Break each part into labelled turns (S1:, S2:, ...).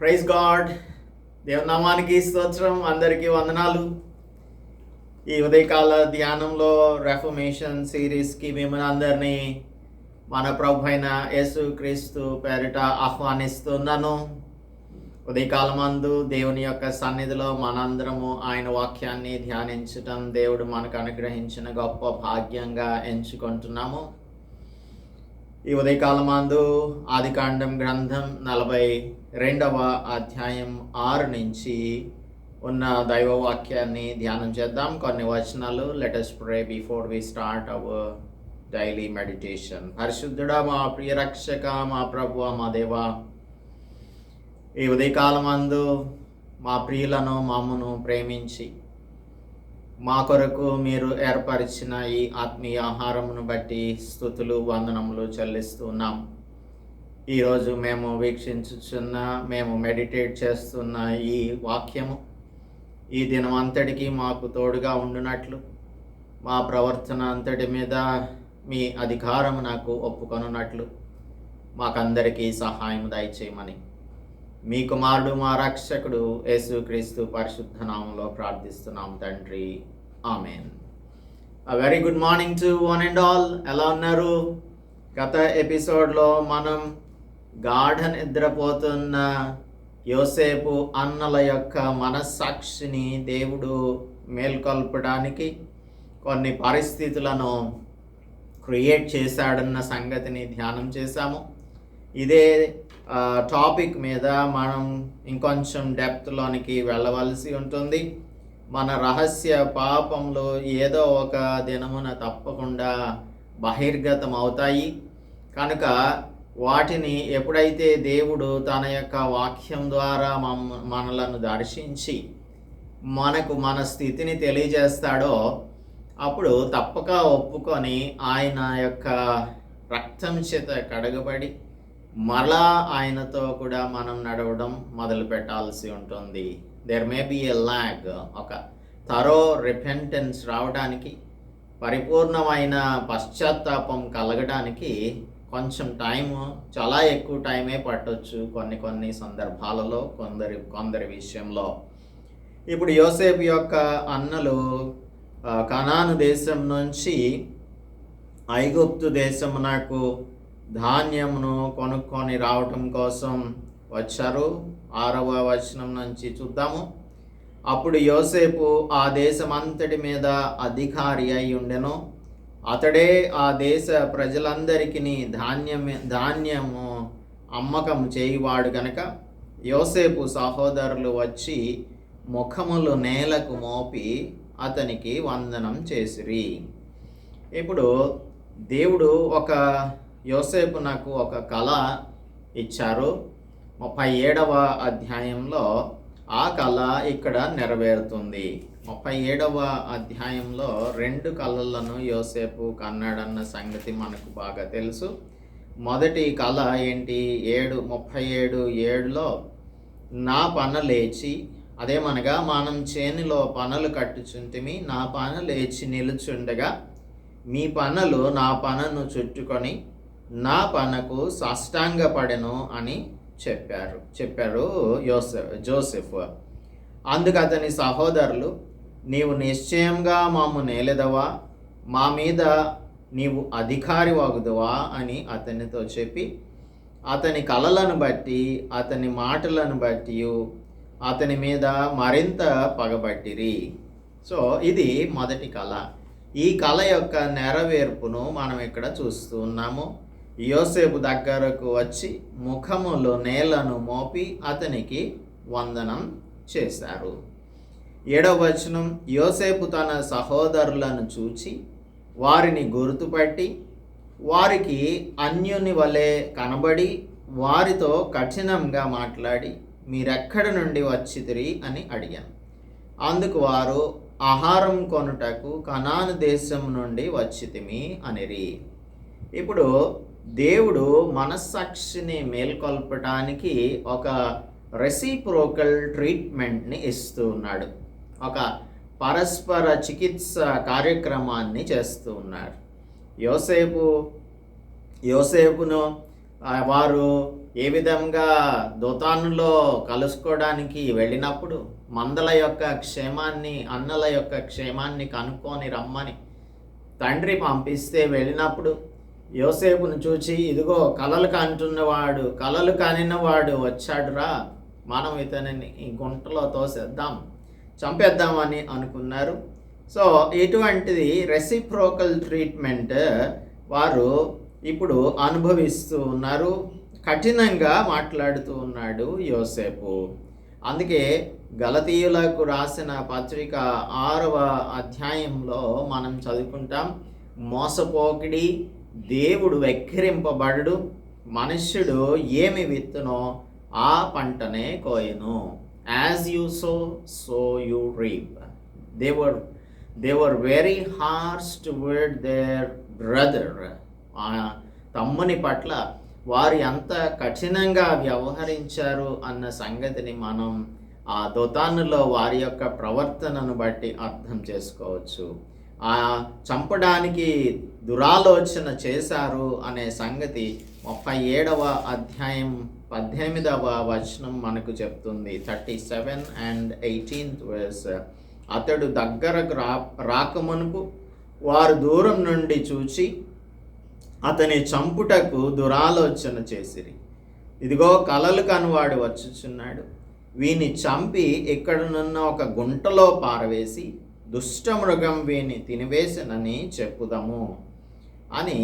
S1: Praise God. దేవునామానికి స్తోత్రం. అందరికీ వందనాలు. ఈ ఉదయకాల ధ్యానంలో రెఫర్మేషన్ సిరీస్కి మిమ్మల్ని అందరినీ మన ప్రభు అయిన యేసుక్రీస్తు పేరిట ఆహ్వానిస్తున్నాను. ఉదయకాలమందు దేవుని యొక్క సన్నిధిలో మనందరము ఆయన వాక్యాన్ని ధ్యానించటం దేవుడు మనకు అనుగ్రహించిన గొప్ప భాగ్యంగా ఎంచుకుంటున్నాము. ఈ ఉదయకాలమందు ఆదికాండం గ్రంథం 42వ అధ్యాయం 6 నుంచి ఉన్న దైవ వాక్యాన్ని ధ్యానం చేద్దాం. కొన్ని వచనాలు. Let us pray before we start our daily meditation. పరిశుద్ధుడా, మా ప్రియ రక్షక, మా ప్రభువా, మా దేవా, ఈ ఉదయకాలమందు మా ప్రియులను మమ్మను ప్రేమించి మా కొరకు మీరు ఏర్పరిచిన ఈ ఆత్మీయ ఆహారమును బట్టి స్తుతులు వందనములు చెల్లిస్తున్నాం. ఈరోజు మేము వీక్షించుచున్న, మేము మెడిటేట్ చేస్తున్న ఈ వాక్యము ఈ దినం అంతటికీ మాకు తోడుగా ఉండునట్లు, మా ప్రవర్తన అంతటి మీద మీ అధికారము నాకు ఒప్పుకొనున్నట్లు మాకందరికీ సహాయం దయచేయమని మీ కుమారుడు మా రక్షకుడు యేసుక్రీస్తు పరిశుద్ధ నామములో ప్రార్థిస్తున్నాం తండ్రి. Amen. Very good morning to one and all. ఎలా ఉన్నారు? గత ఎపిసోడ్లో మనం గాఢ నిద్రపోతున్న యోసేపు అన్నల యొక్క మనస్సాక్షిని దేవుడు మేల్కొల్పడానికి కొన్ని పరిస్థితులను క్రియేట్ చేశాడన్న సంగతిని ధ్యానం చేశాము. ఇదే టాపిక్ మీద మనం ఇంకొంచెం డెప్త్లోనికి వెళ్ళవలసి ఉంటుంది. మన రహస్య పాపంలో ఏదో ఒక దినమున తప్పకుండా బహిర్గతం అవుతాయి. కనుక వాటిని ఎప్పుడైతే దేవుడు తన యొక్క వాక్యం ద్వారా మనలను దర్శించి మనకు మన స్థితిని తెలియజేస్తాడో అప్పుడు తప్పక ఒప్పుకొని ఆయన యొక్క రక్తం చేత కడగబడి మరలా ఆయనతో కూడా మనం నడవడం మొదలు పెట్టాల్సి ఉంటుంది. There may be a lag. ఒక థరో రిపెంటెన్స్ రావడానికి, పరిపూర్ణమైన పశ్చాత్తాపం కలగడానికి కొంచెం టైము, చాలా ఎక్కువ టైమే పట్టొచ్చు కొన్ని సందర్భాలలో, కొందరి విషయంలో. ఇప్పుడు యోసేపు యొక్క అన్నలు కనాను దేశం నుంచి ఐగుప్తు దేశమునకు ధాన్యమును కొనుక్కొని రావటం కోసం వచ్చారు. 6వ వచనం నుంచి చూద్దాము. అప్పుడు యోసేపు ఆ దేశమంతటి మీద అధికారి అయి ఉండెను. అతడే ఆ దేశ ప్రజలందరికీ ధాన్యము అమ్మకం చేయువాడు గనక యోసేపు సహోదరులు వచ్చి ముఖములు నేలకు మోపి అతనికి వందనం చేసిరి. ఇప్పుడు దేవుడు యోసేపు నాకు ఒక కళ ఇచ్చారు. 37వ అధ్యాయంలో ఆ కళ ఇక్కడ నెరవేరుతుంది. 37వ అధ్యాయంలో 2 కళలను యోసేపు కన్నాడన్న సంగతి మనకు బాగా తెలుసు. మొదటి కళ ఏంటి? 37:7లో నా పన లేచి, అదేమనగా మనం చేనులో పనలు కట్టుచుంటిమి, నా పన లేచి నిలుచుండగా మీ పనలు నా పనను చుట్టుకొని నా పనకు సాష్టాంగపడెను అని చెప్పారు జోసెఫ్. అందుకు అతని సహోదరులు, నీవు నిశ్చయంగా మాము నేలెదవా, మా మీద నీవు అధికారి వాగుదవా అని అతనితో చెప్పి అతని కలలను బట్టి, అతని మాటలను బట్టి అతని మీద మరింత పగబట్టిరి. సో ఇది మొదటి కళ. ఈ కళ యొక్క నెరవేర్పును మనం ఇక్కడ చూస్తూ ఉన్నాము. యోసేపు దగ్గరకు వచ్చి ముఖములో నేలను మోపి అతనికి వందనం చేశారు. 7వ వచనం, యోసేపు తన సహోదరులను చూచి వారిని గుర్తుపట్టి వారికి అన్యుని వలె కనబడి వారితో కఠినంగా మాట్లాడి, మీరెక్కడి నుండి వచ్చితిరి అని అడిగాను. అందుకు వారు, ఆహారం కొనుటకు కనాను దేశం నుండి వచ్చితిమి అనిరి. ఇప్పుడు దేవుడు మనస్సాక్షిని మేల్కొల్పటానికి ఒక రెసిప్రోకల్ ట్రీట్మెంట్ని ఇస్తూ ఉన్నాడు. ఒక పరస్పర చికిత్స కార్యక్రమాన్ని చేస్తూ ఉన్నారు. యోసేపును వారు ఏ విధంగా దోతానులో కలుసుకోవడానికి వెళ్ళినప్పుడు మందల యొక్క క్షేమాన్ని, అన్నల యొక్క క్షేమాన్ని కనుక్కొని రమ్మని తండ్రి పంపిస్తే వెళ్ళినప్పుడు యోసేపును చూచి, ఇదిగో కలలు కానినవాడు వచ్చాడురా, మనం ఇతనిని ఈ గుంటలో తోసేద్దాం, చంపేద్దామని అనుకున్నారు. సో ఇటువంటిది రెసిప్రోకల్ ట్రీట్మెంట్ వారు ఇప్పుడు అనుభవిస్తూ ఉన్నారు. కఠినంగా మాట్లాడుతూ ఉన్నాడు యోసేపు. అందుకే గలతీయులకు రాసిన పత్రిక 6వ అధ్యాయంలో మనం చదువుకుంటాం, మోసపోకిడి, దేవుడు వెక్కిరింపబడు, మనుష్యుడు ఏమి విత్తునో ఆ పంటనే కోయను. As you sow you reap. They were very harsh toward their brother. తమ్ముని పట్ల వారు ఎంత కఠినంగా వ్యవహరించారు అన్న సంగతిని మనం ఆ దోతానులో వారి యొక్క ప్రవర్తనను బట్టి అర్థం చేసుకోవచ్చు. చంపడానికి దురాలోచన చేశారు అనే సంగతి 37వ అధ్యాయం 18వ వచనం మనకు చెప్తుంది. 37 and 18th verse. అతడు దగ్గరకు రాకమునుపు వారు దూరం నుండి చూచి అతని చంపుటకు దురాలోచన చేసిరి. ఇదిగో కలలు కనువాడు వచ్చుచున్నాడు, వీని చంపి ఇక్కడనున్న ఒక గుంటలో పారవేసి దుష్టమృగం వీని తినివేసనని చెప్పుదాము అని.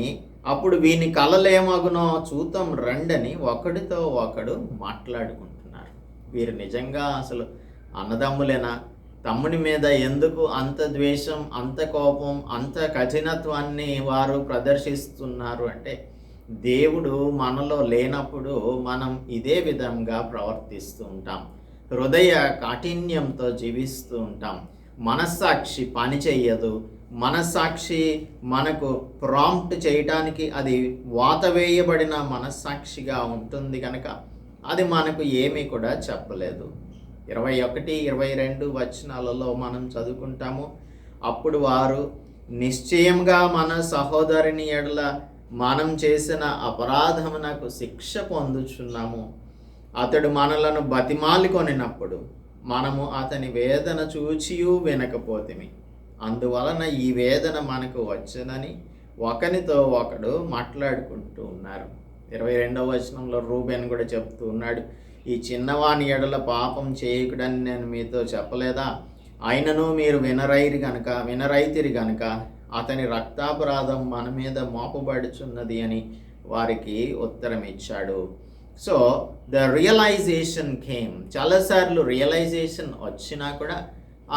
S1: అప్పుడు వీని కలలేమగునో చూతం రండని ఒకడితో ఒకడు మాట్లాడుకుంటున్నారు. వీరు నిజంగా అసలు అన్నదమ్ములేనా? తమ్ముని మీద ఎందుకు అంత ద్వేషం, అంత కోపం, అంత కఠినత్వాన్ని వారు ప్రదర్శిస్తున్నారు అంటే, దేవుడు మనలో లేనప్పుడు మనం ఇదే విధంగా ప్రవర్తిస్తూ ఉంటాం. హృదయ కాఠిన్యంతో జీవిస్తూ ఉంటాం. మనస్సాక్షి పని చెయ్యదు. మనస్సాక్షి మనకు ప్రాంప్ట్ చేయటానికి అది వాతవేయబడిన మనస్సాక్షిగా ఉంటుంది కనుక అది మనకు ఏమీ కూడా చెప్పలేదు. 21, 22 వచనాలలో మనం చదువుకుంటాము, అప్పుడు వారు, నిశ్చయంగా మన సహోదరుని ఎడల మనం చేసిన అపరాధమునకు శిక్ష పొందుచున్నాము. అతడు మనలను బతిమాలి కొనినప్పుడు మనము అతని వేదన చూచియూ వినకపోతిమి. అందువలన ఈ వేదన మనకు వచ్చనని ఒకనితో ఒకడు మాట్లాడుకుంటూ ఉన్నారు. 22వ వచనంలో రూబెన్ కూడా చెప్తూ ఉన్నాడు, ఈ చిన్నవాని ఎడల పాపం చేయకుడని నేను మీతో చెప్పలేదా? ఆయనను మీరు వినరైతిరి గనుక అతని రక్తాపరాధం మన మీద మోపబడుచున్నది అని వారికి ఉత్తరం ఇచ్చాడు. So the realization came. చాలాసార్లు రియలైజేషన్ వచ్చినా కూడా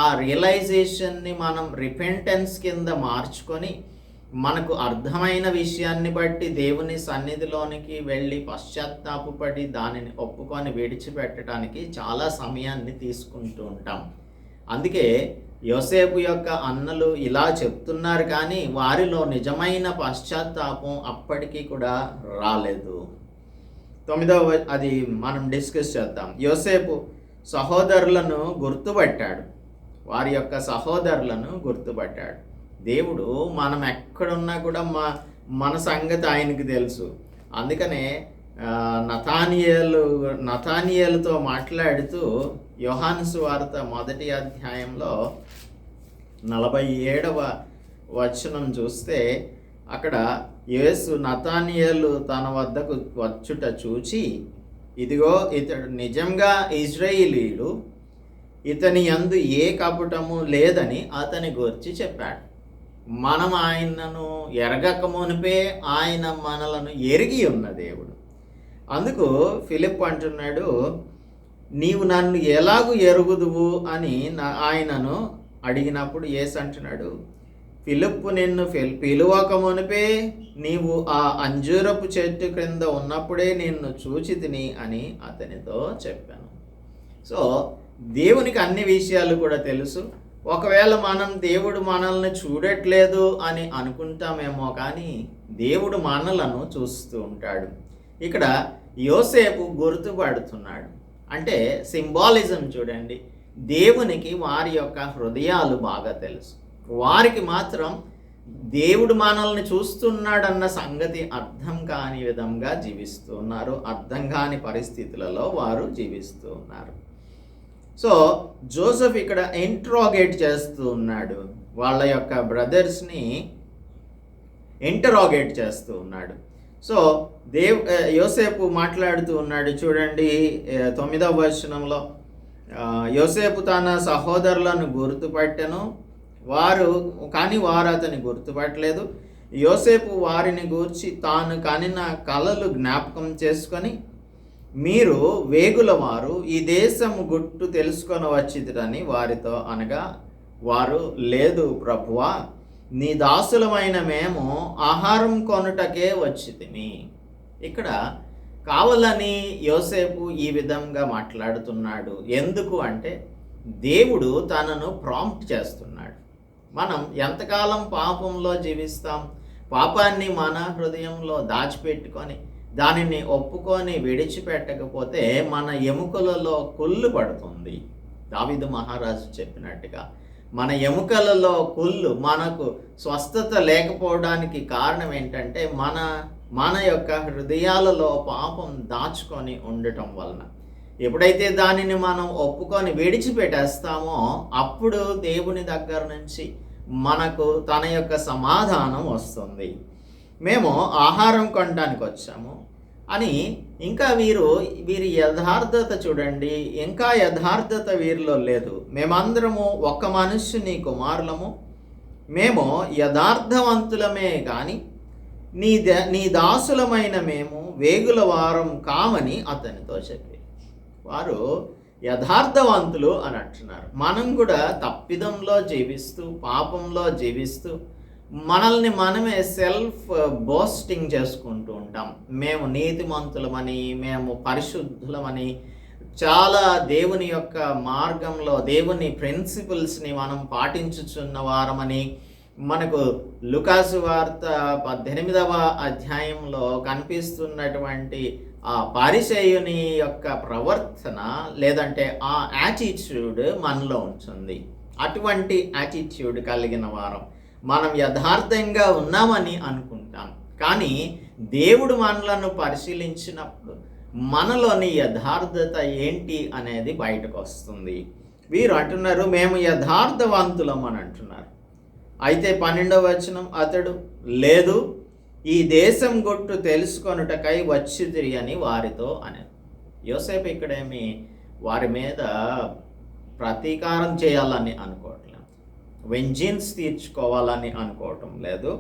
S1: ఆ రియలైజేషన్ని మనం రిపెంటెన్స్ కింద మార్చుకొని మనకు అర్థమైన విషయాన్ని బట్టి దేవుని సన్నిధిలోనికి వెళ్ళి పశ్చాత్తాపపడి దానిని ఒప్పుకొని విడిచిపెట్టడానికి చాలా సమయాన్ని తీసుకుంటూ ఉంటాం. అందుకే యోసేపు యొక్క అన్నలు ఇలా చెప్తున్నారు, కానీ వారిలో నిజమైన పశ్చాత్తాపం అప్పటికీ కూడా రాలేదు. 9వ అది మనం డిస్కస్ చేద్దాం. యోసేపు సహోదరులను గుర్తుపట్టాడు. వారి యొక్క సహోదరులను గుర్తుపట్టాడు. దేవుడు మనం ఎక్కడున్నా కూడా మన సంగతి ఆయనకి తెలుసు. అందుకనే నతానియేలుతో మాట్లాడుతూ యోహాను సువార్త 1వ అధ్యాయంలో 47వ వచనం చూస్తే, అక్కడ యేసు నతానియేలు తన వద్దకు వచ్చుట చూచి, ఇదిగో ఇతడు నిజంగా ఇజ్రాయేలీయుడు, ఇతని యందు ఏ కపటము లేదని అతని గురించి చెప్పాడు. మనం ఆయనను ఎరగక మునిపే ఆయన మనలను ఎరిగి ఉన్న దేవుడు. అందుకు ఫిలిప్ అంటున్నాడు, నీవు నన్ను ఎలాగూ ఎరుగుదువు అని ఆయనను అడిగినప్పుడు యేసు అంటున్నాడు, ఫిలిప్పు నిన్ను పిలువక మునిపే నీవు ఆ అంజూరపు చెట్టు క్రింద ఉన్నప్పుడే నిన్ను చూచి తిని అని అతనితో చెప్పాను. సో దేవునికి అన్ని విషయాలు కూడా తెలుసు. ఒకవేళ మనం దేవుడు మనల్ని చూడట్లేదు అని అనుకుంటామేమో, కానీ దేవుడు మనలను చూస్తూ ఉంటాడు. ఇక్కడ యోసేపు గుర్తుపడుతున్నాడు. అంటే సింబాలిజం చూడండి. దేవునికి వారి యొక్క హృదయాలు బాగా తెలుసు. వారికి మాత్రం దేవుడు మనల్ని చూస్తున్నాడన్న సంగతి అర్థం కాని విధంగా జీవిస్తూ ఉన్నారు. అర్థం కాని పరిస్థితులలో వారు జీవిస్తూ ఉన్నారు. సో జోసెఫ్ ఇక్కడ ఇంట్రాగేట్ చేస్తూ ఉన్నాడు. వాళ్ళ యొక్క బ్రదర్స్ని ఇంటరాగేట్ చేస్తూ ఉన్నాడు. సో యోసేపు మాట్లాడుతూ ఉన్నాడు. చూడండి 9వ వచనంలో, యోసేపు తన సహోదరులను గుర్తుపట్టెను, వారు అతని గుర్తుపట్టలేదు. యోసేపు వారిని గూర్చి తాను కనిన కలలు జ్ఞాపకం చేసుకొని, మీరు వేగుల వారు ఈ దేశము గుట్టు తెలుసుకొని వచ్చిదిరని వారితో అనగా, వారు లేదు ప్రభువా, నీ దాసులమైన మేము ఆహారం కొనుటకే వచ్చితిమి. ఇక్కడ కావాలని యోసేపు ఈ విధంగా మాట్లాడుతున్నాడు. ఎందుకు అంటే దేవుడు తనను ప్రాంప్ట్ చేస్తున్నాడు. మనం ఎంతకాలం పాపంలో జీవిస్తాం? పాపాన్ని మన హృదయంలో దాచిపెట్టుకొని దానిని ఒప్పుకొని విడిచిపెట్టకపోతే మన ఎముకలలో కుళ్ళు పడుతుంది. దావీదు మహారాజు చెప్పినట్టుగా మన ఎముకలలో కుళ్ళు, మనకు స్వస్థత లేకపోవడానికి కారణం ఏంటంటే మన యొక్క హృదయాలలో పాపం దాచుకొని ఉండటం వలన. ఎప్పుడైతే దానిని మనం ఒప్పుకొని విడిచిపెట్టేస్తామో అప్పుడు దేవుని దగ్గర నుంచి మనకు తన యొక్క సమాధానం వస్తుంది. మేము ఆహారం కొనడానికి వచ్చాము అని. ఇంకా వీరి యథార్థత చూడండి, ఇంకా యథార్థత వీరిలో లేదు. మేమందరము ఒక్క మనుష్యుని కుమారులము, మేము యథార్థవంతులమే కానీ నీ దాసులమైన మేము వేగుల వారం కామని అతనితో చెప్పి. వారు యథార్థవంతులు అని అంటున్నారు. మనం కూడా తప్పిదంలో జీవిస్తూ పాపంలో జీవిస్తూ మనల్ని మనమే సెల్ఫ్ బోస్టింగ్ చేసుకుంటూ ఉంటాం. మేము నీతిమంతులమని, మేము పరిశుద్ధులమని, చాలా దేవుని యొక్క మార్గంలో దేవుని ప్రిన్సిపల్స్ని మనం పాటించుచున్న వారమని మనకు లూకాసు వార్త 18వ అధ్యాయంలో కనిపిస్తున్నటువంటి ఆ పరిసయ్యుని యొక్క ప్రవర్తన లేదంటే ఆ యాటిట్యూడ్ మనలో ఉంటుంది. అటువంటి యాటిట్యూడ్ కలిగిన వారం మనం యథార్థంగా ఉన్నామని అనుకుంటాం. కానీ దేవుడు మనలను పరిశీలించినప్పుడు మనలోని యథార్థత ఏంటి అనేది బయటకు వస్తుంది. వీరు అంటున్నారు మేము యథార్థవంతులం అని అంటున్నారు. అయితే 12వ వచనం, అతడు లేదు, ఈ దేశం గుట్టు తెలుసుకొనుటకై వచ్చితిరి అని వారితో అనేది. యోసేపు ఇక్కడేమి వారి మీద ప్రతీకారం చేయాలని అనుకోవట్లేదు, వెంజెన్స్ తీర్చుకోవాలని అనుకోవటం లేదు,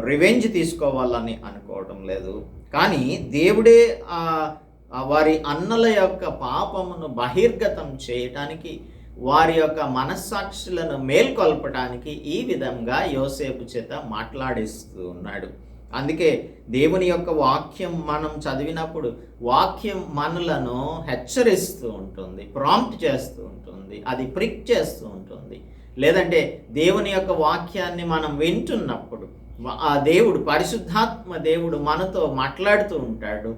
S1: రివెంజ్ తీసుకోవాలని అనుకోవటం లేదు. కానీ దేవుడే వారి అన్నల యొక్క పాపమును బహిర్గతం చేయటానికి, వారి యొక్క మనస్సాక్షులను మేల్కొల్పటానికి ఈ విధంగా యోసేపు చేత మాట్లాడిస్తూ ఉన్నాడు. అందుకే దేవుని యొక్క వాక్యం మనం చదివినప్పుడు వాక్యం మనలను హెచ్చరిస్తూ ఉంటుంది, ప్రాంప్ట్ చేస్తూ ఉంటుంది, అది ప్రిక్ చేస్తూ ఉంటుంది. లేదంటే దేవుని యొక్క వాక్యాన్ని మనం వింటున్నప్పుడు ఆ దేవుడు, పరిశుద్ధాత్మ దేవుడు మనతో మాట్లాడుతూ ఉంటాడు,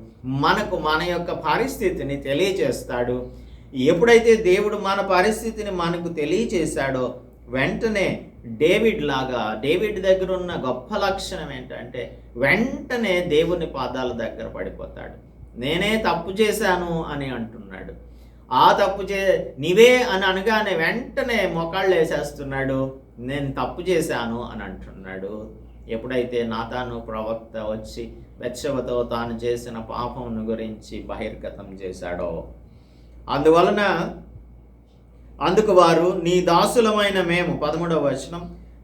S1: మనకు మన యొక్క పరిస్థితిని తెలియచేస్తాడు. ఎప్పుడైతే దేవుడు మన పరిస్థితిని మనకు తెలియచేశాడో వెంటనే డేవిడ్ దగ్గర ఉన్న గొప్ప లక్షణం ఏంటంటే వెంటనే దేవుని పాదాల దగ్గర పడిపోతాడు. నేనే తప్పు చేశాను అని అంటున్నాడు. ఆ తప్పు నీవే అని అనగానే వెంటనే మోకాళ్ళు వేసేస్తున్నాడు, నేను తప్పు చేశాను అని అంటున్నాడు. ఎప్పుడైతే నాతాను ప్రవక్త వచ్చి బెత్షెబతో తాను చేసిన పాపమును గురించి బహిర్గతం చేశాడో, అందుకు వారు నీ దాసులమైన మేము, 13వ వచనం,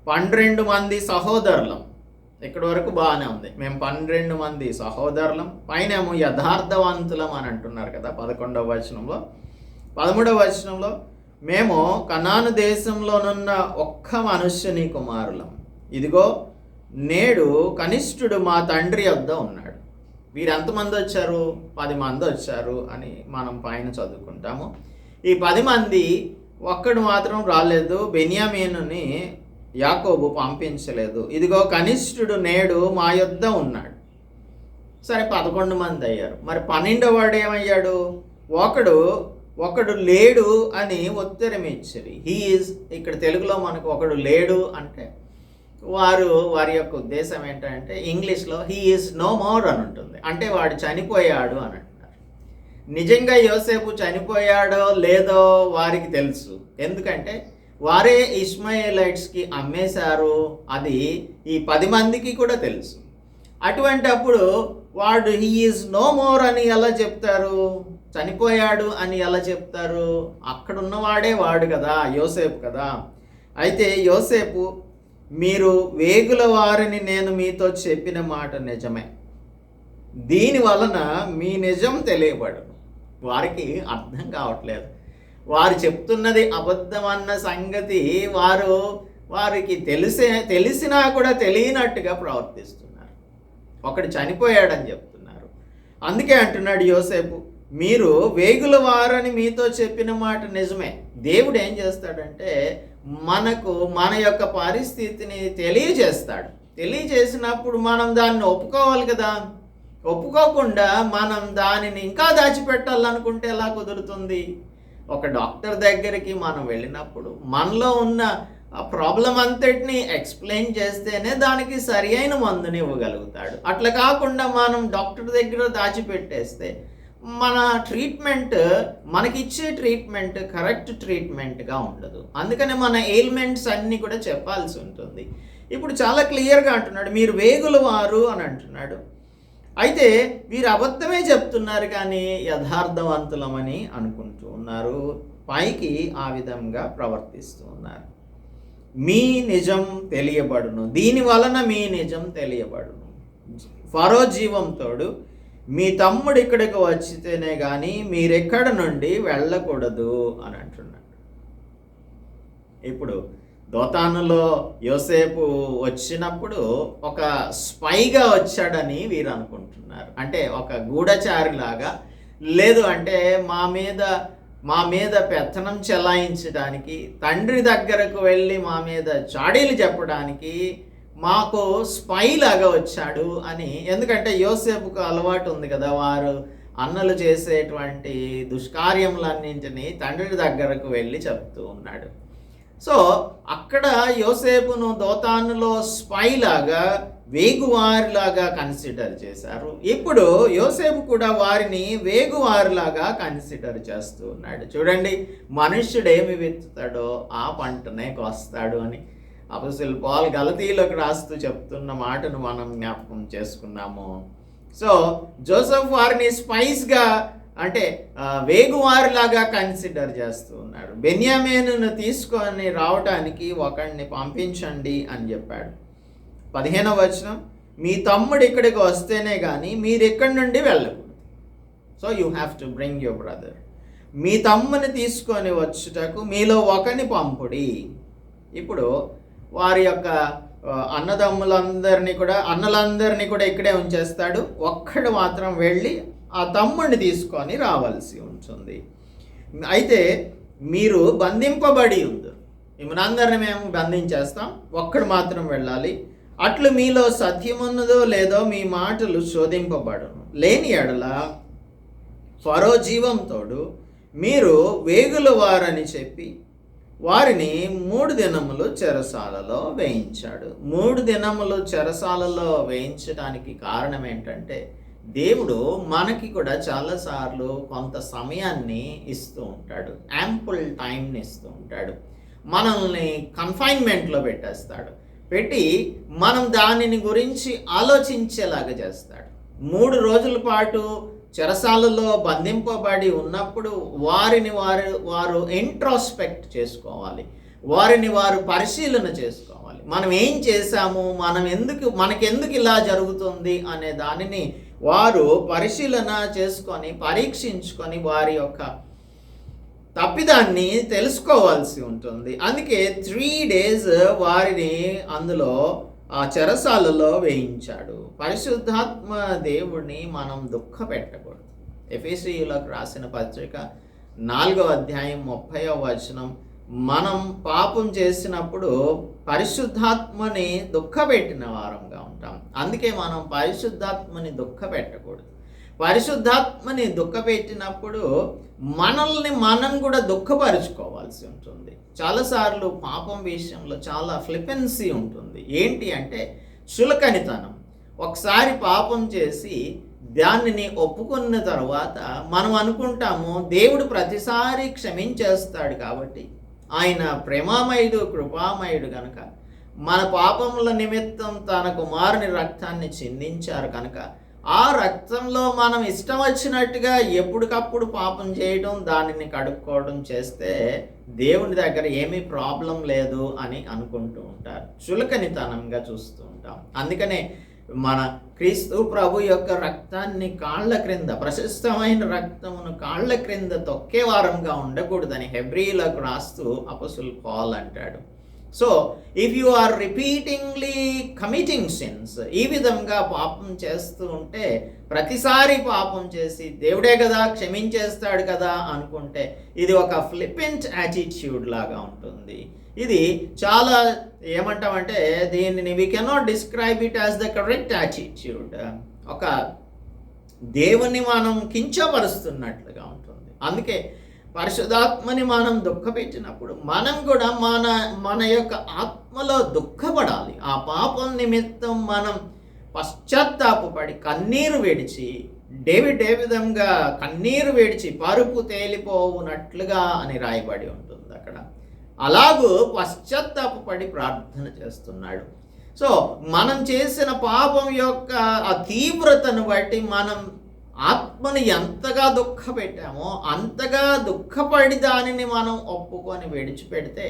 S1: 12 మంది సహోదరులం. ఇక్కడి వరకు బాగానే ఉంది. మేము 12 మంది సహోదరులం, పైనేమో యథార్థవంతులం అని అంటున్నారు కదా 11వ వచనంలో. 13వ వచనంలో మేము కనాను దేశంలోనున్న ఒక్క మనుష్యుని కుమారులం. ఇదిగో నేడు కనిష్ఠుడు మా తండ్రి వద్ద ఉన్నాడు. వీరు ఎంతమంది వచ్చారు? 10 మంది వచ్చారు అని మనం పైన చదువుకుంటాము. ఈ 10 మంది ఒక్కడు మాత్రం రాలేదు, బెన్యామీనుని యాకోబు పంపించలేదు. ఇదిగో కనిష్ఠుడు నేడు మా యొద్ద ఉన్నాడు. సరే 11 మంది అయ్యారు. మరి 12వ వాడు ఏమయ్యాడు? ఒకడు లేడు అని ఉత్తరం ఇచ్చారు. హీఈస్, ఇక్కడ తెలుగులో మనకు ఒకడు లేడు అంటే వారి యొక్క ఉద్దేశం ఏంటంటే ఇంగ్లీష్లో హీ ఈజ్ నో మోర్ అని ఉంటుంది. అంటే వాడు చనిపోయాడు అని అంటున్నారు. నిజంగా యోసేపు చనిపోయాడో లేదో వారికి తెలుసు. ఎందుకంటే వారే ఇష్మాయేలైట్స్కి అమ్మేశారు. అది ఈ 10 మందికి కూడా తెలుసు. అటువంటి అప్పుడు వాడు హీ ఈజ్ నో మోర్ అని ఎలా చెప్తారు? చనిపోయాడు అని ఎలా చెప్తారు? అక్కడున్నవాడే వాడు కదా, యోసేపు కదా. అయితే యోసేపు, మీరు వేగుల వారిని నేను మీతో చెప్పిన మాట నిజమే, దీని వలన మీ నిజం తెలియబడును. వారికి అర్థం కావట్లేదు. వారు చెప్తున్నది అబద్ధం అన్న సంగతి వారికి తెలిసినా కూడా తెలియనట్టుగా ప్రవర్తిస్తున్నారు. ఒకడు చనిపోయాడని చెప్తున్నారు. అందుకే అంటున్నాడు యోసేపు, మీరు వేగుల వారని మీతో చెప్పిన మాట నిజమే. దేవుడు ఏం చేస్తాడంటే మనకు మన యొక్క పరిస్థితిని తెలియజేసినప్పుడు మనం దాన్ని ఒప్పుకోవాలి కదా. ఒప్పుకోకుండా మనం దానిని ఇంకా దాచిపెట్టాలనుకుంటే ఎలా కుదురుతుంది? ఒక డాక్టర్ దగ్గరికి మనం వెళ్ళినప్పుడు మనలో ఉన్న ఆ ప్రాబ్లం అంతటిని ఎక్స్ప్లెయిన్ చేస్తేనే దానికి సరి అయిన మందుని ఇవ్వగలుగుతాడు. అట్లా కాకుండా మనం డాక్టర్ దగ్గర దాచిపెట్టేస్తే మన ట్రీట్మెంట్, మనకిచ్చే ట్రీట్మెంట్ కరెక్ట్ ట్రీట్మెంట్గా ఉండదు. అందుకనే మన ఎయిల్మెంట్స్ అన్నీ కూడా చెప్పాల్సి ఉంటుంది. ఇప్పుడు చాలా క్లియర్గా అంటున్నాడు, మీరు వేగుల వారు అని అంటున్నాడు. అయితే వీరు అబద్ధమే చెప్తున్నారు కానీ యథార్థవంతులమని అనుకుంటూ ఉన్నారు. పైకి ఆ విధంగా ప్రవర్తిస్తూ ఉన్నారు. మీ నిజం తెలియబడును, దీని వలన మీ నిజం తెలియబడును. ఫరో జీవంతోడు, మీ తమ్ముడు ఇక్కడికి వచ్చితేనే కానీ మీరెక్కడ నుండి వెళ్ళకూడదు అని అంటున్నాడు. ఇప్పుడు దోతానులో యోసేపు వచ్చినప్పుడు ఒక స్పైగా వచ్చాడని వీరు అనుకుంటున్నారు. అంటే ఒక గూఢచారిలాగా, లేదు అంటే మా మీద పెత్తనం చెలాయించడానికి, తండ్రి దగ్గరకు వెళ్ళి మా మీద చాడీలు చెప్పడానికి మాకు స్పై లాగా వచ్చాడు అని. ఎందుకంటే యోసేపుకు అలవాటు ఉంది కదా, వారు అన్నలు చేసేటువంటి దుష్కార్యములన్నింటినీ తండ్రి దగ్గరకు వెళ్ళి చెప్తూ ఉన్నాడు. సో అక్కడ యోసేపును దోతానులో స్పై లాగా, వేగువారిలాగా కన్సిడర్ చేశారు. ఇప్పుడు యోసేపు కూడా వారిని వేగువారిలాగా కన్సిడర్ చేస్తూ ఉన్నాడు. చూడండి, మనుష్యుడు ఏమి విత్తుతాడో ఆ పంటనే కోస్తాడు అని అపోస్తలుడు పౌలు గలతీయులకు రాస్తూ చెప్తున్న మాటను మనం జ్ఞాపకం చేసుకున్నాము. సో జోసెఫ్ వారిని స్పైస్గా, అంటే వేగువారిలాగా కన్సిడర్ చేస్తూ ఉన్నాడు. బెన్యామీనును తీసుకొని రావడానికి ఒకడిని పంపించండి అని చెప్పాడు. 15వ వచనం, మీ తమ్ముడు ఇక్కడికి వస్తేనే కానీ మీరు ఇక్కడి నుండి వెళ్ళకూడదు. So you have to bring your brother. మీ తమ్ముని తీసుకొని వచ్చుటకు మీలో ఒకని పంపుడి. ఇప్పుడు వారి యొక్క అన్నలందరినీ కూడా ఇక్కడే ఉంచేస్తాడు. ఒక్కడు మాత్రం వెళ్ళి ఆ తమ్ముడిని తీసుకొని రావాల్సి ఉంటుంది. అయితే మీరు బంధింపబడి ఉంది, మిమ్మల్ని మేము బంధించేస్తాం, ఒక్కడు మాత్రం వెళ్ళాలి. అట్లు మీలో సత్యమున్నదో లేదో మీ మాటలు శోధింపబడును. లేని ఎడల ఫరో జీవంతోడు మీరు వేగుల వారని చెప్పి వారిని 3 దినములు చెరసాలలో వేయించాడు. 3 దినములు చెరసాలలో వేయించడానికి కారణం ఏంటంటే, దేవుడు మనకి కూడా చాలాసార్లు కొంత సమయాన్ని ఇస్తూ ఉంటాడు, యాంపుల్ టైంని ఇస్తూ ఉంటాడు. మనల్ని కన్ఫైన్మెంట్లో పెట్టి మనం దానిని గురించి ఆలోచించేలాగా చేస్తాడు. 3 రోజుల పాటు చెరసాలలో బంధింపబడి ఉన్నప్పుడు వారు ఇంట్రోస్పెక్ట్ చేసుకోవాలి, వారు పరిశీలన చేసుకోవాలి. మనం ఏం చేశాము, మనకెందుకు ఇలా జరుగుతుంది అనే దానిని వారు పరిశీలన చేసుకొని పరీక్షించుకొని వారి యొక్క తప్పిదాన్ని తెలుసుకోవాల్సి ఉంటుంది. అందుకే 3 days వారిని అందులో ఆ చెరసాలలో వేయించాడు. పరిశుద్ధాత్మ దేవుడిని మనం దుఃఖ పెట్టకూడదు. ఎఫెసీయులకు రాసిన పత్రిక 4వ అధ్యాయం 30వ వచనం, మనం పాపం చేసినప్పుడు పరిశుద్ధాత్మని దుఃఖపెట్టిన వారంగా ఉంటాం. అందుకే మనం పరిశుద్ధాత్మని దుఃఖ పెట్టకూడదు. పరిశుద్ధాత్మని దుఃఖపెట్టినప్పుడు మనల్ని మనం కూడా దుఃఖపరుచుకోవాల్సి ఉంటుంది. చాలాసార్లు పాపం విషయంలో చాలా ఫ్లిపెన్సీ ఉంటుంది. ఏంటి అంటే చులకనితనం. ఒకసారి పాపం చేసి దానిని ఒప్పుకున్న తర్వాత మనం అనుకుంటాము దేవుడు ప్రతిసారి క్షమించేస్తాడు కాబట్టి, ఆయన ప్రేమామయుడు కృపామయుడు కనుక, మన పాపముల నిమిత్తం తన కుమారుని రక్తాన్ని చిందించారు కనుక, ఆ రక్తంలో మనం ఇష్టం వచ్చినట్టుగా ఎప్పటికప్పుడు పాపం చేయడం, దానిని కడుక్కోవడం చేస్తే దేవుని దగ్గర ఏమీ ప్రాబ్లం లేదు అని అనుకుంటూ ఉంటారు. చులకనితనంగా చూస్తూ ఉంటాం. అందుకనే మన క్రీస్తు ప్రభు యొక్క రక్తాన్ని కాళ్ళ క్రింద, ప్రశస్తమైన రక్తమును కాళ్ళ క్రింద తొక్కే వారంగా ఉండకూడదని హెబ్రీలకు రాస్తూ అపోస్తుల్ పౌలు అంటాడు. So if you are repeatingly committing sins, ఈ విధంగా పాపం చేస్తూ ఉంటే, ప్రతిసారి పాపం చేసి దేవుడే కదా క్షమించేస్తాడు కదా అనుకుంటే, ఇది ఒక ఫ్లిపెంట్ యాటిట్యూడ్ లాగా ఉంటుంది. ఇది చాలా ఏమంటామంటే దీనిని we cannot describe it as the correct attitude. ఒక దేవుని మనం కించపరుస్తున్నట్లుగా ఉంటుంది. అందుకే పరిశుద్ధాత్మని మనం దుఃఖపెట్టినప్పుడు మనం కూడా మన యొక్క ఆత్మలో దుఃఖపడాలి. ఆ పాపం నిమిత్తం మనం పశ్చాత్తాపడి కన్నీరు విడిచి, డేవిడ్ ఏ విధంగా కన్నీరు విడిచి పరుపు తేలిపోవునట్లుగా అని రాయబడి ఉంటుంది అక్కడ. అలాగూ పశ్చాత్తాపడి ప్రార్థన చేస్తున్నాడు. సో మనం చేసిన పాపం యొక్క ఆ తీవ్రతను బట్టి మనం ఆత్మని ఎంతగా దుఃఖపెట్టామో అంతగా దుఃఖపడి దానిని మనం ఒప్పుకొని విడిచిపెడితే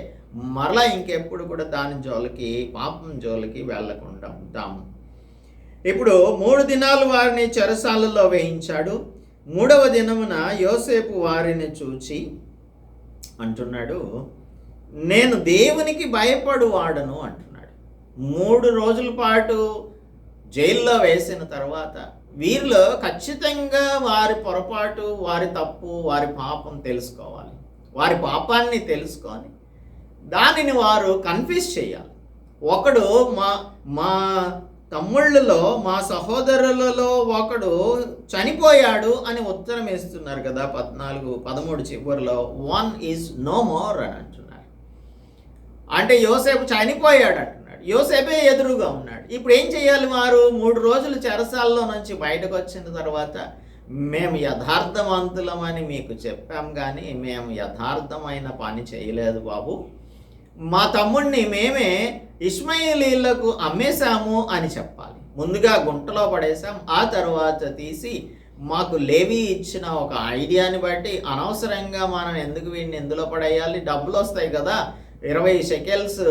S1: మరలా ఇంకెప్పుడు కూడా దాని జోలికి, పాపం జోలికి వెళ్ళకుండా ఉంటాము. ఇప్పుడు 3 దినాలు వారిని చెరసాలలో వేయించాడు. 3వ దినమున యోసేపు వారిని చూచి అంటున్నాడు, నేను దేవునికి భయపడువాడను అంటున్నాడు. 3 రోజుల పాటు జైల్లో వేసిన తర్వాత వీరిలో ఖచ్చితంగా వారి పొరపాటు, వారి తప్పు, వారి పాపం తెలుసుకోవాలి. వారి పాపాన్ని తెలుసుకొని దానిని వారు కన్ఫ్యూస్ చేయాలి. ఒకడు మా తమ్ముళ్ళలో, మా సహోదరులలో ఒకడు చనిపోయాడు అని ఉత్తరం ఇస్తున్నారు కదా 14-13 చివరిలో. 1 is no more అని అంటున్నారు. అంటే యోసేపు చనిపోయాడు అంటున్నాడు. యోసేపే ఎదురుగా ఉన్నాడు. ఇప్పుడు ఏం చేయాలి? వారు 3 రోజులు చెరసాల్లో నుంచి బయటకు వచ్చిన తర్వాత, మేము యథార్థవంతులమని మీకు చెప్పాం కానీ మేము యథార్థమైన పని చేయలేదు బాబు, మా తమ్ముడిని మేమే ఇష్మాయేలీయులకు అమ్మేశాము అని చెప్పాలి. ముందుగా గుంటలో పడేసాం, ఆ తర్వాత తీసి మాకు లేవి ఇచ్చిన ఒక ఐడియాని బట్టి అనవసరంగా మనం ఎందుకు వీడిని ఎందులో పడేయాలి, డబ్బులు వస్తాయి కదా, 20 షెకెల్స్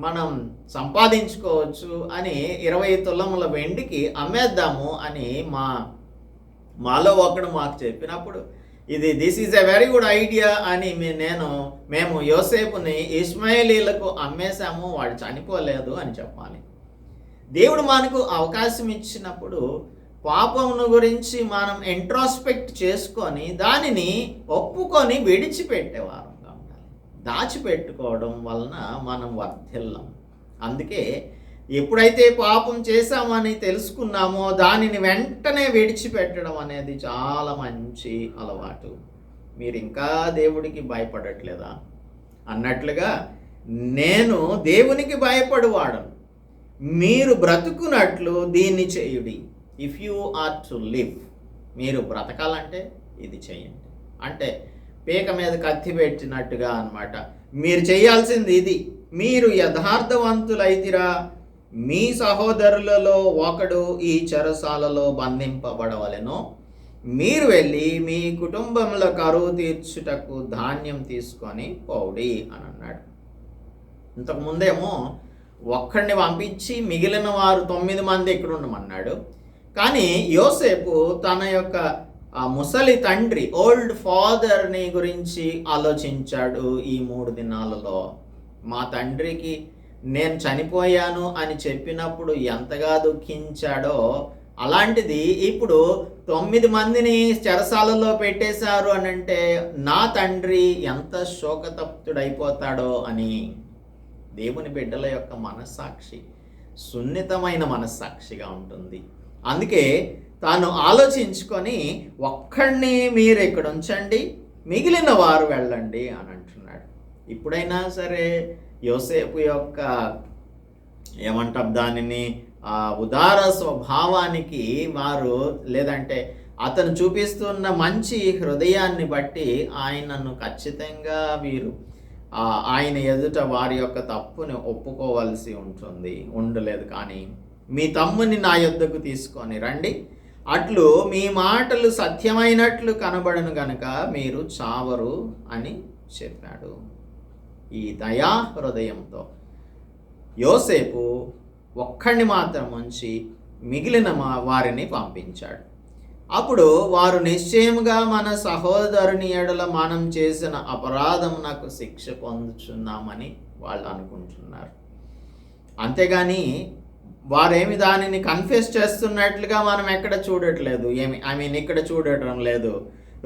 S1: మనం సంపాదించుకోవచ్చు అని 20 తులముల వెండికి అమ్మేద్దాము అని మాలో ఒకడు మాకు చెప్పినప్పుడు, this is a very good idea అని మేము యోసేపుని ఇష్మాయేలీయులకు అమ్మేశాము, వాడు చనిపోలేదు అని చెప్పాలి. దేవుడు మనకు అవకాశం ఇచ్చినప్పుడు పాపమును గురించి మనం ఇంట్రాస్పెక్ట్ చేసుకొని దానిని ఒప్పుకొని విడిచిపెట్టేవారంగా ఉండాలి. దాచిపెట్టుకోవడం వలన మనం వర్ధిల్లం. అందుకే ఎప్పుడైతే పాపం చేశామని తెలుసుకున్నామో దానిని వెంటనే విడిచిపెట్టడం అనేది చాలా మంచి అలవాటు. మీరు ఇంకా దేవుడికి భయపడట్లేదా అన్నట్లుగా, నేను దేవునికి భయపడువాడను, మీరు బ్రతుకున్నట్లు దీన్ని చేయుడి. If you are to live, మీరు బ్రతకాలంటే ఇది చేయండి. అంటే పీక మీద కత్తి పెట్టినట్టుగా అన్నమాట. మీరు చేయాల్సింది ఇది. మీరు యథార్థవంతులైతిరా, మీ సహోదరులలో ఒకడు ఈ చెరసాలలో బంధింపబడవలెనో, మీరు వెళ్ళి మీ కుటుంబంలో కరువు తీర్చుటకు ధాన్యం తీసుకొని పోవుడి అని అన్నాడు. ఇంతకుముందేమో ఒక్కడిని పంపించి మిగిలిన వారు 9 మంది ఇక్కడ ఉండమన్నాడు. కానీ యోసేపు తన యొక్క ఆ ముసలి తండ్రి ఓల్డ్ ఫాదర్ని గురించి ఆలోచించాడు ఈ 3 దినాలలో. మా తండ్రికి నేను చనిపోయాను అని చెప్పినప్పుడు ఎంతగా దుఃఖించాడో, అలాంటిది ఇప్పుడు 9 మందిని చెరసాలలో పెట్టేశారు అని అంటే నా తండ్రి ఎంత శోకతప్తుడైపోతాడో అని. దేవుని బిడ్డల యొక్క మనస్సాక్షి సున్నితమైన మనస్సాక్షిగా ఉంటుంది. అందుకే తాను ఆలోచించుకొని ఒక్కడిని మీరు ఇక్కడ ఉంచండి, మిగిలిన వారు వెళ్ళండి అని అంటున్నాడు. ఇప్పుడైనా సరే యోసేపు యొక్క ఏమంటాం దానిని ఉదార స్వభావానికి వారు, లేదంటే అతను చూపిస్తున్న మంచి హృదయాన్ని బట్టి ఆయనను ఖచ్చితంగా వీరు ఆయన ఎదుట వారి యొక్క తప్పుని ఒప్పుకోవాల్సి ఉండలేదు. కానీ మీ తమ్ముని నా యొద్దకు తీసుకొని రండి, అట్లు మీ మాటలు సత్యమైనట్లు కనబడను గనుక మీరు చావరు అని చెప్పాడు. ఈ దయా హృదయంతో యోసేపు ఒక్కడిని మాత్రం ఉంచి మిగిలిన వారిని పంపించాడు. అప్పుడు వారు నిశ్చయముగా మన సహోదరుని ఎడల మనం చేసిన అపరాధమునకు శిక్ష పొందుచున్నామని వాళ్ళు అనుకుంటున్నారు. అంతేగాని వారేమి దానిని కన్ఫెస్ చేస్తున్నట్లుగా మనం ఎక్కడ చూడట్లేదు. ఇక్కడ చూడటం లేదు.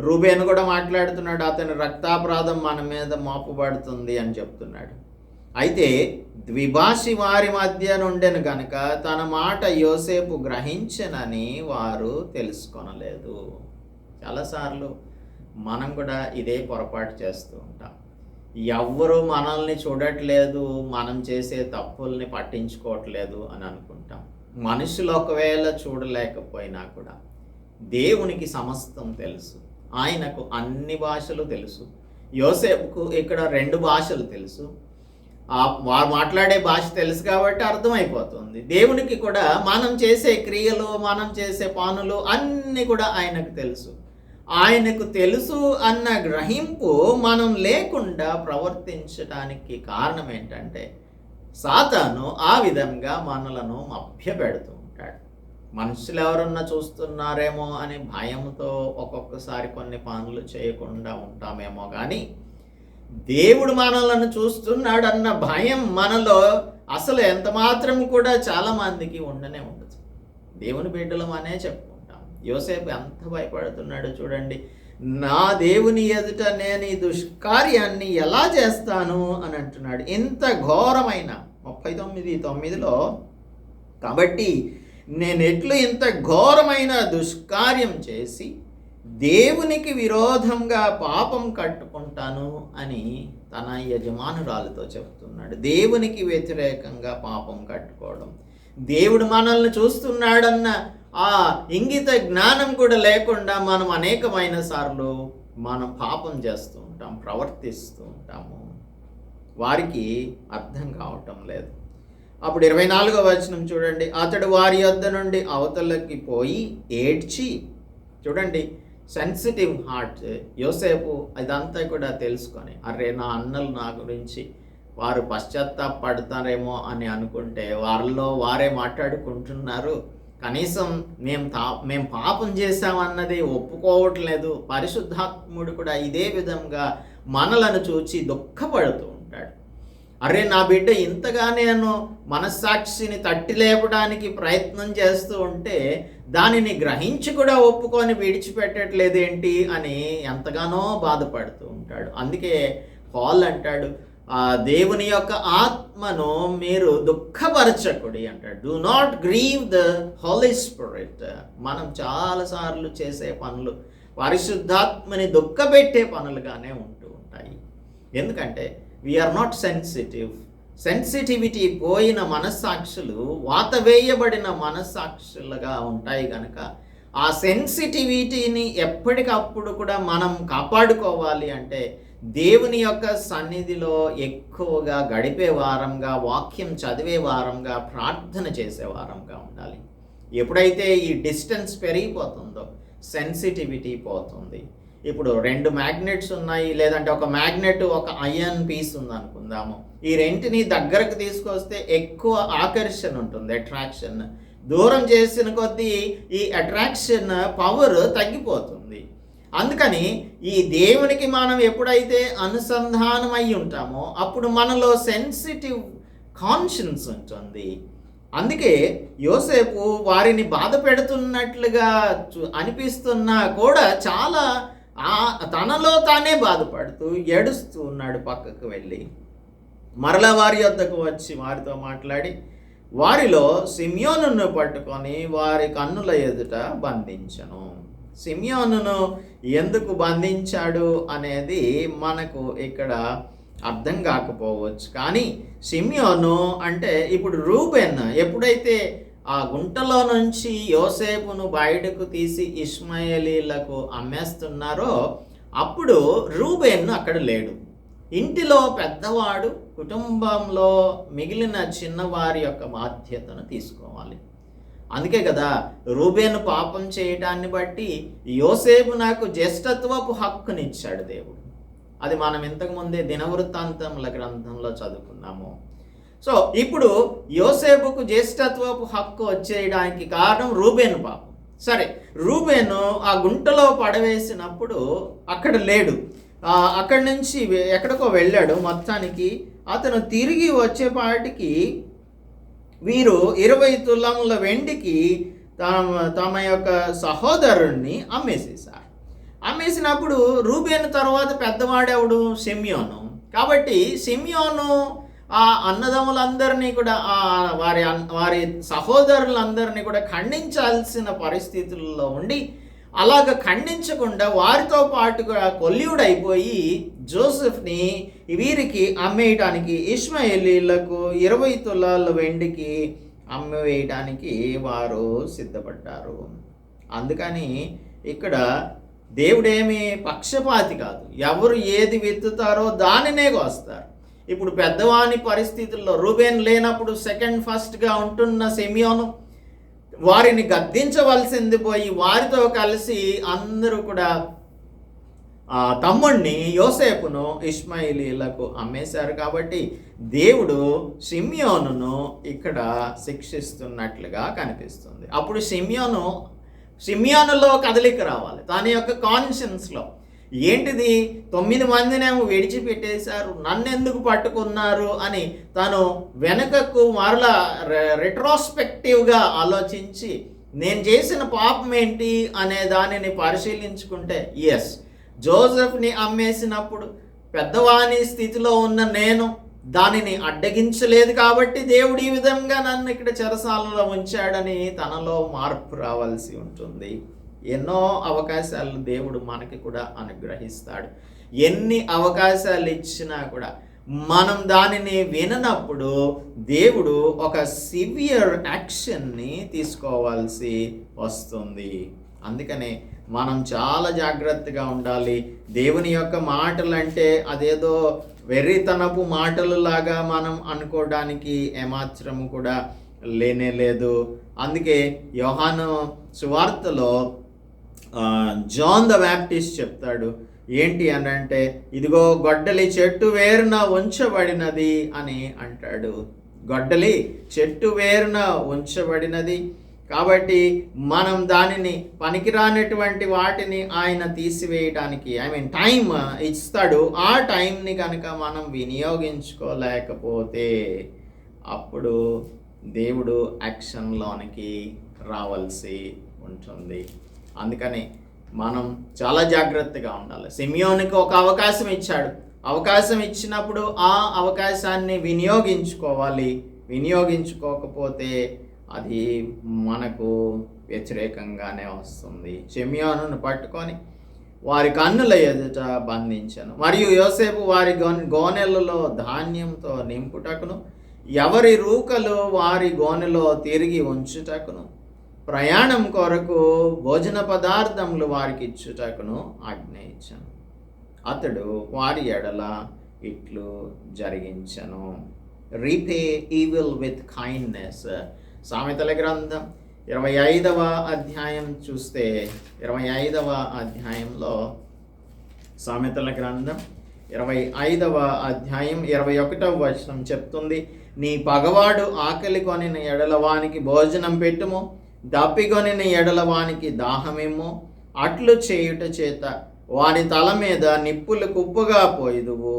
S1: రూబేను కూడా మాట్లాడుతున్నాడు, అతని రక్తాపరాధం మన మీద మోపబడుతుంది అని చెప్తున్నాడు. అయితే ద్విభాషి వారి మధ్య నుండెను గనుక తన మాట యోసేపు గ్రహించనని వారు తెలుసుకొనలేదు. చాలాసార్లు మనం కూడా ఇదే పొరపాటు చేస్తూ ఉంటాం. ఎవ్వరూ మనల్ని చూడట్లేదు, మనం చేసే తప్పుల్ని పట్టించుకోవట్లేదు అని అనుకుంటాం. మనుషులు ఒకవేళ చూడలేకపోయినా కూడా దేవునికి సమస్తం తెలుసు. ఆయనకు అన్ని భాషలు తెలుసు. యోసేపుకు ఇక్కడ 2 భాషలు తెలుసు. వారు మాట్లాడే భాష తెలుసు కాబట్టి అర్థమైపోతుంది. దేవునికి కూడా మనం చేసే క్రియలు, మనం చేసే పనులు అన్నీ కూడా ఆయనకు తెలుసు. ఆయనకు తెలుసు అన్న గ్రహింపు మనం లేకుండా ప్రవర్తించడానికి కారణం ఏంటంటే సాతాను ఆ విధంగా మనలను మభ్యపెడుతూ ఉంటాడు. మనుషులు ఎవరన్నా చూస్తున్నారేమో అని భయంతో ఒక్కొక్కసారి కొన్ని పనులు చేయకుండా ఉంటామేమో, కానీ దేవుడు మనలను చూస్తున్నాడన్న భయం మనలో అసలు ఎంత మాత్రం కూడా చాలామందికి ఉండనే ఉండదు. దేవుని బిడ్డలం అనే చెప్పుకుంటాం. యోసేపు ఎంత భయపడుతున్నాడో చూడండి. నా దేవుని ఎదుట నేను ఈ దుష్కార్యాన్ని ఎలా చేస్తాను అని అంటున్నాడు. ఇంత ఘోరమైన 39:9లో కాబట్టి నేను ఎట్లు ఇంత ఘోరమైన దుష్కార్యం చేసి దేవునికి విరోధంగా పాపం కట్టుకుంటాను అని తన యజమానురాలతో చెప్తున్నాడు. దేవునికి వ్యతిరేకంగా పాపం కట్టుకోవడం, దేవుడు మనల్ని చూస్తున్నాడన్న ఆ ఇంగిత జ్ఞానం కూడా లేకుండా మనం అనేకమైన సార్లు మనం పాపం చేస్తూ ఉంటాం, ప్రవర్తిస్తూ ఉంటాము. వారికి అర్థం కావటం లేదు. అప్పుడు 24వ వచనం చూడండి. అతడు వారి యొద్ద నుండి అవతలకి పోయి ఏడ్చి, చూడండి సెన్సిటివ్ హార్ట్ యోసేపు ఇదంతా కూడా తెలుసుకొని, అరే నా అన్నలు నా గురించి వారు పశ్చాత్తాపడతారేమో అని అనుకుంటే వారిలో వారే మాట్లాడుకుంటున్నారు. కనీసం మేము పాపం చేశామన్నది ఒప్పుకోవట్లేదు. పరిశుద్ధాత్ముడు కూడా ఇదే విధంగా మనలను చూచి దుఃఖపడుతూ ఉంటాడు. అరే నా బిడ్డ ఇంతగా నేను మనస్సాక్షిని తట్టి లేపడానికి ప్రయత్నం చేస్తూ ఉంటే దానిని గ్రహించి కూడా ఒప్పుకొని విడిచిపెట్టట్లేదేంటి అని ఎంతగానో బాధపడుతూ ఉంటాడు. అందుకే పాల్ అంటాడు, దేవుని యొక్క ఆత్మను మీరు దుఃఖపరచకుడి అంటాడు. Do not grieve the Holy Spirit. మనం చాలాసార్లు చేసే పనులు పరిశుద్ధాత్మని దుఃఖపెట్టే పనులుగానే ఉంటూ ఉంటాయి. ఎందుకంటే వీఆర్ నాట్ సెన్సిటివ్. సెన్సిటివిటీ పోయిన మనస్సాక్షులు వాత వేయబడిన మనస్సాక్షులుగా ఉంటాయి కనుక ఆ సెన్సిటివిటీని ఎప్పటికప్పుడు కూడా మనం కాపాడుకోవాలి అంటే దేవుని యొక్క సన్నిధిలో ఎక్కువగా గడిపే వారంగా, వాక్యం చదివే వారంగా, ప్రార్థన చేసే వారంగా ఉండాలి. ఎప్పుడైతే ఈ డిస్టెన్స్ పెరిగిపోతుందో సెన్సిటివిటీ పోతుంది. ఇప్పుడు 2 మ్యాగ్నెట్స్ ఉన్నాయి, లేదంటే ఒక మ్యాగ్నెట్ ఒక అయర్న్ పీస్ ఉంది అనుకుందాము. ఈ రెంటిని దగ్గరకు తీసుకొస్తే ఎక్కువ ఆకర్షణ ఉంటుంది, అట్రాక్షన్. దూరం చేసిన కొద్దీ ఈ అట్రాక్షన్ పవర్ తగ్గిపోతుంది. అందుకని ఈ దేవునికి మనం ఎప్పుడైతే అనుసంధానం అయి ఉంటామో అప్పుడు మనలో సెన్సిటివ్ కాన్షియన్స్ ఉంటుంది. అందుకే యోసేపు వారిని బాధ పెడుతున్నట్లుగా అనిపిస్తున్నా కూడా చాలా తనలో తానే బాధపడుతూ ఏడుస్తూ ఉన్నాడు. పక్కకు వెళ్ళి మరలా వారి యొద్దకు వచ్చి వారితో మాట్లాడి వారిలో సిమియోనును పట్టుకొని వారి కన్నుల ఎదుట బంధించను. సిమియోనును ఎందుకు బంధించాడు అనేది మనకు ఇక్కడ అర్థం కాకపోవచ్చు. కానీ సిమియోను అంటే ఇప్పుడు రూబెన్ ఎప్పుడైతే ఆ గుంటలో నుంచి యోసేపును బయటకు తీసి ఇష్మాయేలీలకు అమ్మేస్తున్నారో అప్పుడు రూబెన్ అక్కడ లేడు. ఇంటిలో పెద్దవాడు కుటుంబంలో మిగిలిన చిన్నవారి యొక్క బాధ్యతను తీసుకోవాలి. అందుకే కదా రూబేను పాపం చేయటాన్ని బట్టి యోసేపు నాకు జ్యేష్ఠత్వపు హక్కునిచ్చాడు దేవుడు. అది మనం ఇంతకుముందే దినవృత్తాంతముల గ్రంథంలో చదువుకున్నాము. సో ఇప్పుడు యోసేపుకు జ్యేష్ఠత్వపు హక్కు వచ్చేయడానికి కారణం రూబేను పాపం. సరే, రూబేను ఆ గుంటలో పడవేసినప్పుడు అక్కడ లేడు, అక్కడి నుంచి ఎక్కడికో వెళ్ళాడు. మొత్తానికి అతను తిరిగి వచ్చేపాటికి వీరు 20 తులముల వెండికి తమ యొక్క సహోదరుణ్ణి అమ్మేసేశారు. అమ్మేసినప్పుడు రూబేను తర్వాత పెద్దవాడెవడు? సిమియోను. కాబట్టి సిమియోను ఆ అన్నదమ్ములందరినీ కూడా వారి సహోదరులందరినీ కూడా ఖండించాల్సిన పరిస్థితుల్లో ఉండి అలాగ ఖండించకుండా వారితో పాటుగా కొల్యుడైపోయి జోసెఫ్ని వీరికి అమ్మేయటానికి ఇష్మాయేలీలకు 20 తులాల వెండికి అమ్మవేయటానికి వారు సిద్ధపడ్డారు. అందుకని ఇక్కడ దేవుడేమి పక్షపాతి కాదు. ఎవరు ఏది విత్తుతారో దానినే కోస్తారు. ఇప్పుడు పెద్దవాని పరిస్థితుల్లో రూబేన్ లేనప్పుడు ఫస్ట్గా ఉంటున్న సిమియోను వారిని గద్దించవలసింది పోయి వారితో కలిసి అందరూ కూడా తమ్ముడిని యోసేపును ఇష్మాయేలీలకు అమ్మేశారు. కాబట్టి దేవుడు సిమియోనును ఇక్కడ శిక్షిస్తున్నట్లుగా కనిపిస్తుంది. అప్పుడు సిమియోనులో కదలిక రావాలి. తన యొక్క కాన్షియన్స్లో ఏంటిది, 9 మందినేమో విడిచిపెట్టేశారు, నన్నెందుకు పట్టుకున్నారు అని తను వెనుకకు మరలా రెట్రోస్పెక్టివ్గా ఆలోచించి నేను చేసిన పాపం ఏంటి అనే దానిని పరిశీలించుకుంటే ఎస్, జోసెఫ్ని అమ్మేసినప్పుడు పెద్దవాని స్థితిలో ఉన్న నేను దానిని అడ్డగించలేదు కాబట్టి దేవుడు ఈ విధంగా నన్ను ఇక్కడ చెరసాలలో ఉంచాడని తనలో మార్పు రావాల్సి ఉంటుంది. ఎన్నో అవకాశాలు దేవుడు మనకి కూడా అనుగ్రహిస్తాడు. ఎన్ని అవకాశాలు ఇచ్చినా కూడా మనం దానిని విననప్పుడు దేవుడు ఒక సివియర్ యాక్షన్ని తీసుకోవాల్సి వస్తుంది. అందుకనే మనం చాలా జాగ్రత్తగా ఉండాలి. దేవుని యొక్క మాటలు అంటే అదేదో వెర్రితనపు మాటలు లాగా మనం అనుకోవడానికి ఏమాత్రము కూడా లేనే లేదు. అందుకే యోహాను సువార్తలో జాన్ ద బ్యాప్టిస్ట్ చెప్తాడు ఏంటి అని అంటే, ఇదిగో గొడ్డలి చెట్టు వేరున ఉంచబడినది అని అంటాడు. గొడ్డలి చెట్టు వేరున ఉంచబడినది కాబట్టి మనం దానిని పనికిరానటువంటి వాటిని ఆయన తీసివేయడానికి టైం ఇస్తాడు. ఆ టైంని కనుక మనం వినియోగించుకోలేకపోతే అప్పుడు దేవుడు యాక్షన్లోనికి రావాల్సి ఉంటుంది. అందుకని మనం చాలా జాగ్రత్తగా ఉండాలి. సిమియోనికి ఒక అవకాశం ఇచ్చాడు. అవకాశం ఇచ్చినప్పుడు ఆ అవకాశాన్ని వినియోగించుకోవాలి. వినియోగించుకోకపోతే అది మనకు వ్యతిరేకంగానే వస్తుంది. సిమియోనును పట్టుకొని వారి కన్నుల ఎదుట బంధించను. మరియు యోసేపు వారి గోనెలలో ధాన్యంతో నింపుటకును ఎవరి రూకలు వారి గోనెలో తిరిగి ఉంచుటకును ప్రయాణం కొరకు భోజన పదార్థములు వారికి ఇచ్చుటకును ఆజ్ఞయించను. అతడు వారి ఎడల ఇట్లు జరిగించను. Repay evil with kindness. సామెతల గ్రంథం 25వ అధ్యాయం చూస్తే 25వ అధ్యాయంలో సామెతల గ్రంథం 25వ అధ్యాయం 21వ వచనం చెప్తుంది, నీ పగవాడు ఆకలి కొనిన ఎడల వానికి భోజనం పెట్టుము, దప్పికొనిన ఎడల వానికి దాహమిమ్ము. అట్లు చేయుట చేత వాని తల మీద నిప్పులు కుప్పుగా పోయిదువు,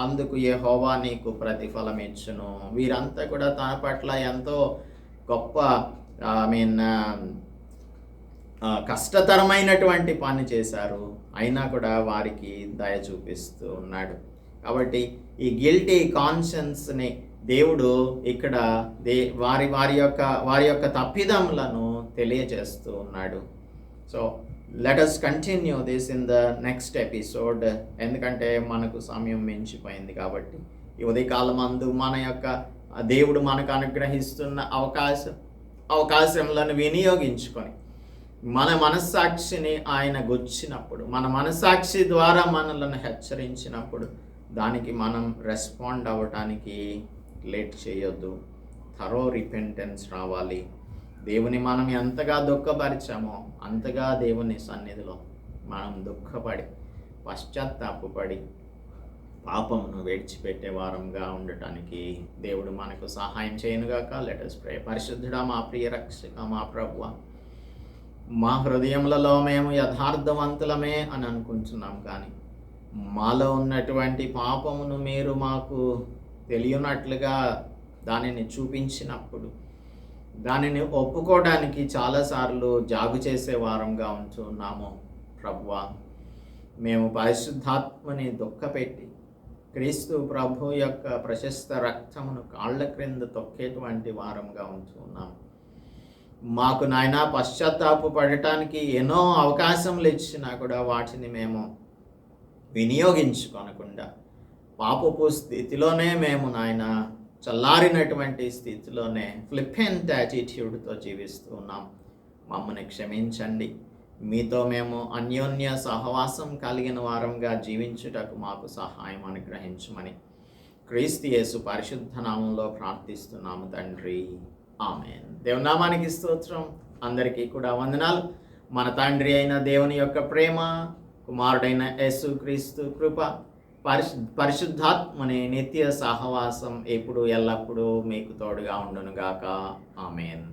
S1: అందుకు యెహోవా నీకు ప్రతిఫలం ఇచ్చును. వీరంతా కూడా తన పట్ల ఎంతో గొప్ప కష్టతరమైనటువంటి పని చేశారు, అయినా కూడా వారికి దయ చూపిస్తూ ఉన్నాడు. కాబట్టి ఈ గిల్టీ కాన్షియన్స్ని దేవుడు ఇక్కడ వారి యొక్క తప్పిదములను తెలియజేస్తూ ఉన్నాడు. So let us continue this in the next episode. ఎందుకంటే మనకు సమయం మించిపోయింది కాబట్టి ఈ ఉదయకాలం అందు మన యొక్క దేవుడు మనకు అనుగ్రహిస్తున్న అవకాశములను వినియోగించుకొని మన మనస్సాక్షిని ఆయన గుచ్చినప్పుడు, మన మనస్సాక్షి ద్వారా మనలను హెచ్చరించినప్పుడు దానికి మనం రెస్పాండ్ అవ్వటానికి లేట్ చేయొద్దు. థరో రిపెంటెన్స్ రావాలి. దేవుని మనం ఎంతగా దుఃఖపరిచామో అంతగా దేవుని సన్నిధిలో మనం దుఃఖపడి పశ్చాత్తాపడి పాపమును విడిచిపెట్టే వారంగా ఉండటానికి దేవుడు మనకు సహాయం చేయనుగాక. Let us pray. పరిశుద్ధుడా, మా ప్రియ రక్షక, మా ప్రభువా, మా హృదయములలో మేము యథార్థవంతులమే అని అనుకుంటున్నాం, కానీ మాలో ఉన్నటువంటి పాపమును మీరు మాకు తెలియనట్లుగా దానిని చూపించినప్పుడు దానిని ఒప్పుకోవడానికి చాలాసార్లు జాగు చేసే వారంగా ఉంటున్నాము. ప్రభువా, మేము పరిశుద్ధాత్మని దుఃఖపెట్టి క్రీస్తు ప్రభు యొక్క ప్రశస్త రక్తమును కాళ్ళ క్రింద తొక్కేటువంటి వారంగా ఉంటున్నాము. మాకు నాయన పశ్చాత్తాప పడటానికి ఎన్నో అవకాశములు ఇచ్చినా కూడా వాటిని మేము వినియోగించుకోనకుండా పాపపు స్థితిలోనే మేము నాయన చల్లారినటువంటి స్థితిలోనే ఫ్లిప్పెంట్ యాటిట్యూడ్తో జీవిస్తూ ఉన్నాం. మమ్మల్ని క్షమించండి. మీతో మేము అన్యోన్య సహవాసం కలిగిన వారంగా జీవించుటకు మాకు సహాయం అనుగ్రహించమని క్రీస్తు యేసు పరిశుద్ధ నామంలో ప్రార్థిస్తున్నాము తండ్రి. ఆమేన్. దేవుని నామానికి స్తోత్రం. అందరికీ కూడా వందనాలు. మన తండ్రి అయిన దేవుని యొక్క ప్రేమ, కుమారుడైన యేసు క్రీస్తు కృప, పరిశుద్ధాత్మని నిత్య సహవాసం ఎప్పుడు ఎల్లప్పుడూ మీకు తోడుగా ఉండునుగాక. ఆమేన్.